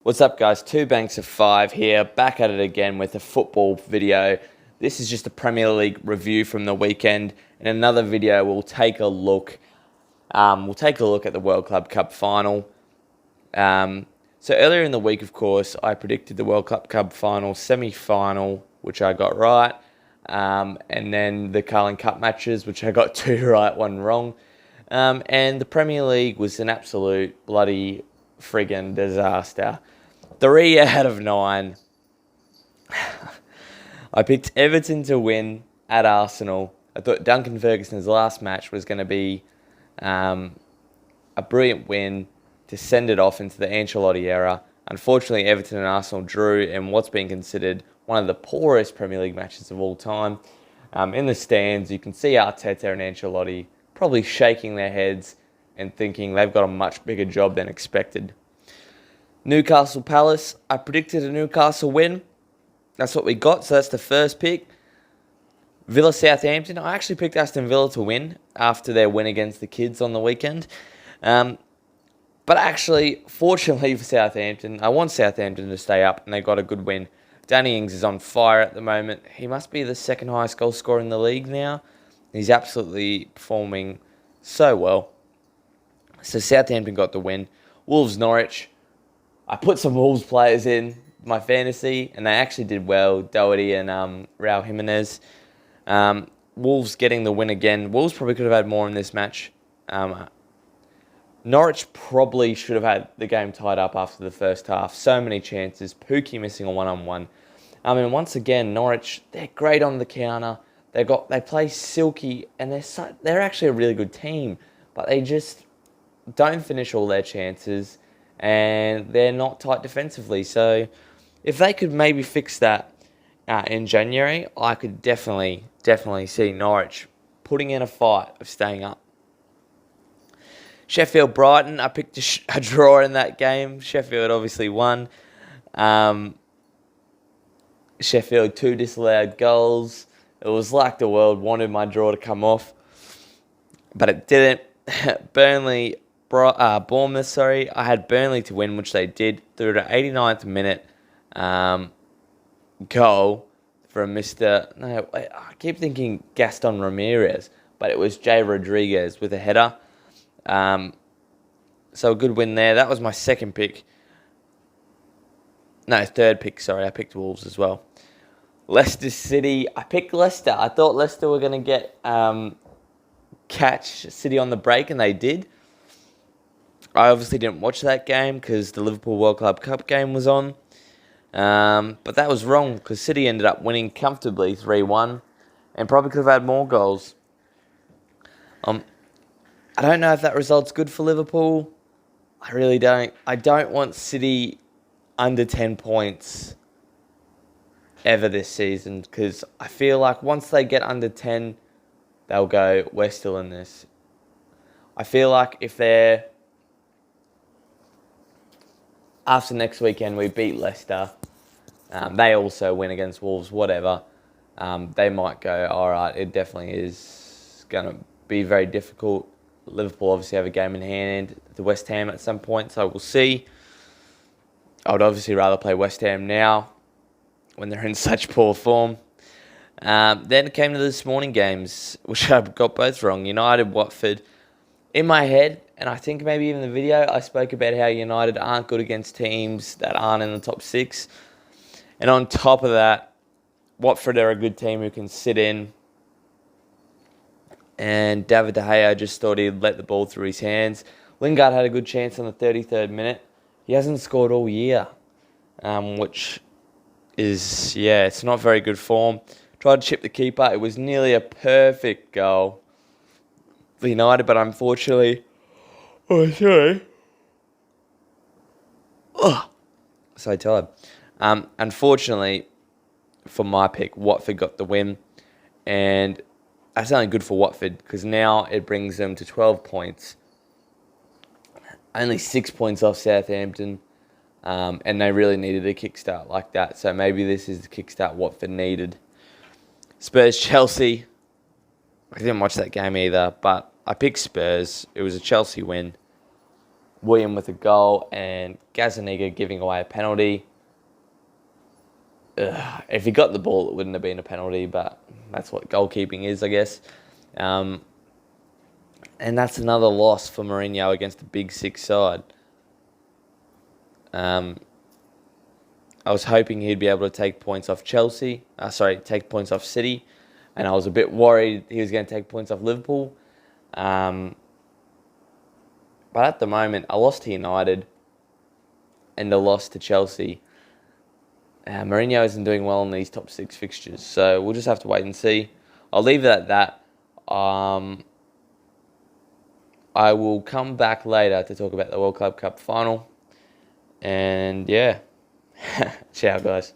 What's up, guys? Two Banks of Five here, back at it again with a football video. This is just a Premier League review from the weekend. In another video, we'll take a look. At the World Club Cup final. So earlier in the week, of course, I predicted the World Club Cup final semi-final, which I got right, and then the Carling Cup matches, which I got two right, one wrong. And the Premier League was an absolute bloody friggin' disaster. 3 out of 9. I picked Everton to win at Arsenal. I thought Duncan Ferguson's last match was going to be a brilliant win to send it off into the Ancelotti era. Unfortunately, Everton and Arsenal drew in what's been considered one of the poorest Premier League matches of all time. In the stands, you can see Arteta and Ancelotti probably shaking their heads and thinking they've got a much bigger job than expected. Newcastle Palace, I predicted a Newcastle win. That's what we got, so that's the first pick. Villa Southampton, I actually picked Aston Villa to win after their win against the Kids on the weekend. But actually, fortunately for Southampton, I want Southampton to stay up, and they got a good win. Danny Ings is on fire at the moment. He must be the second highest goal scorer in the league now. He's absolutely performing so well. So Southampton got the win. Wolves Norwich. I put some Wolves players in my fantasy, and they actually did well. Doherty and Raul Jimenez. Wolves getting the win again. Wolves probably could have had more in this match. Norwich probably should have had the game tied up after the first half. So many chances. Pookie missing a one-on-one. Once again, Norwich, they're great on the counter. They play silky, and they're actually a really good team, but they just don't finish all their chances, and they're not tight defensively. So if they could maybe fix that in January, I could definitely see Norwich putting in a fight of staying up. Sheffield Brighton, I picked a draw in that game. Sheffield obviously won. Sheffield 2 disallowed goals. It was like the world wanted my draw to come off, but it didn't. Bournemouth, I had Burnley to win, which they did, through the 89th minute goal from I keep thinking Gaston Ramirez, but it was Jay Rodriguez with a header. So a good win there. That was my second pick. No, third pick, sorry. I picked Wolves as well. Leicester City. I picked Leicester. I thought Leicester were going to catch City on the break, and they did. I obviously didn't watch that game because the Liverpool World Club Cup game was on. But that was wrong because City ended up winning comfortably 3-1 and probably could have had more goals. I don't know if that result's good for Liverpool. I really don't. I don't want City under 10 points ever this season, because I feel like once they get under 10, they'll go, we're still in this. I feel like if after next weekend we beat Leicester, they also win against Wolves, whatever, they might go, all right, it definitely is going to be very difficult. Liverpool obviously have a game in hand to West Ham at some point, so we'll see. I would obviously rather play West Ham now when they're in such poor form. Then it came to this morning games, which I got both wrong. United, Watford. In my head, and I think maybe even the video, I spoke about how United aren't good against teams that aren't in the top 6. And on top of that, Watford are a good team who can sit in. And David De Gea just thought he'd let the ball through his hands. Lingard had a good chance on the 33rd minute. He hasn't scored all year, which is, it's not very good form. Tried to chip the keeper. It was nearly a perfect goal for United, but unfortunately... Oh, sorry. So tired. Unfortunately, for my pick, Watford got the win. And that's only good for Watford, because now it brings them to 12 points. Only 6 points off Southampton. And they really needed a kickstart like that. So maybe this is the kickstart Watford needed. Spurs-Chelsea. I didn't watch that game either, but I picked Spurs. It was a Chelsea win. William with a goal, and Gazaniga giving away a penalty. If he got the ball, it wouldn't have been a penalty, but that's what goalkeeping is, I guess. And that's another loss for Mourinho against the Big Six side. I was hoping he'd be able to take points off take points off City, and I was a bit worried he was going to take points off Liverpool. But at the moment, a loss to United and a loss to Chelsea. Mourinho isn't doing well in these top 6 fixtures, so we'll just have to wait and see. I'll leave it at that. I will come back later to talk about the World Club Cup final. And yeah, ciao guys.